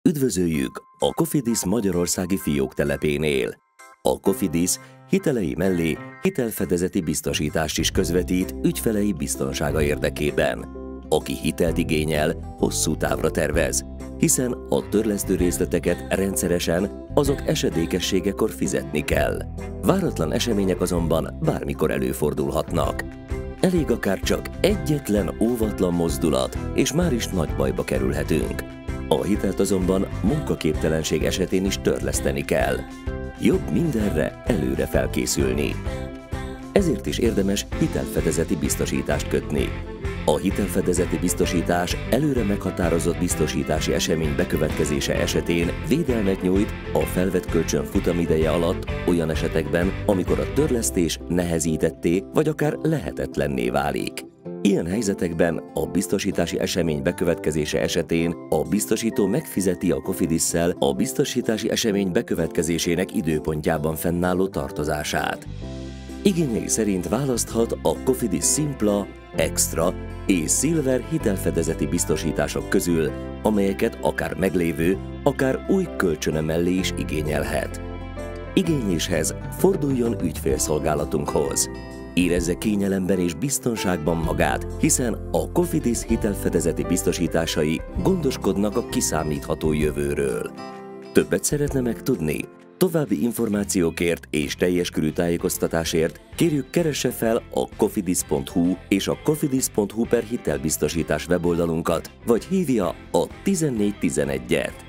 Üdvözöljük a Cofidis magyarországi fióktelepénél. A Cofidis hitelei mellé hitelfedezeti biztosítást is közvetít ügyfelei biztonsága érdekében. Aki hitelt igényel, hosszú távra tervez, hiszen a törlesztő részleteket rendszeresen azok esedékességekor fizetni kell. Váratlan események azonban bármikor előfordulhatnak. Elég akár csak egyetlen óvatlan mozdulat, és már is nagy bajba kerülhetünk. A hitelt azonban munkaképtelenség esetén is törleszteni kell. Jobb mindenre előre felkészülni. Ezért is érdemes hitelfedezeti biztosítást kötni. A hitelfedezeti biztosítás előre meghatározott biztosítási esemény bekövetkezése esetén védelmet nyújt a felvett kölcsön futamideje alatt olyan esetekben, amikor a törlesztés nehezítetté vagy akár lehetetlenné válik. Ilyen helyzetekben a biztosítási esemény bekövetkezése esetén a biztosító megfizeti a Cofidisszel a biztosítási esemény bekövetkezésének időpontjában fennálló tartozását. Igényei szerint választhat a Cofidis Simpla, Extra és Silver hitelfedezeti biztosítások közül, amelyeket akár meglévő, akár új kölcsöne mellé is igényelhet. Igényléshez forduljon ügyfélszolgálatunkhoz. Érezze kényelemben és biztonságban magát, hiszen a Cofidis hitelfedezeti biztosításai gondoskodnak a kiszámítható jövőről. Többet szeretne megtudni? További információkért és teljes körű tájékoztatásért kérjük, keresse fel a cofidis.hu és a cofidis.hu/hitelbiztosítás weboldalunkat, vagy hívja a 1411-et.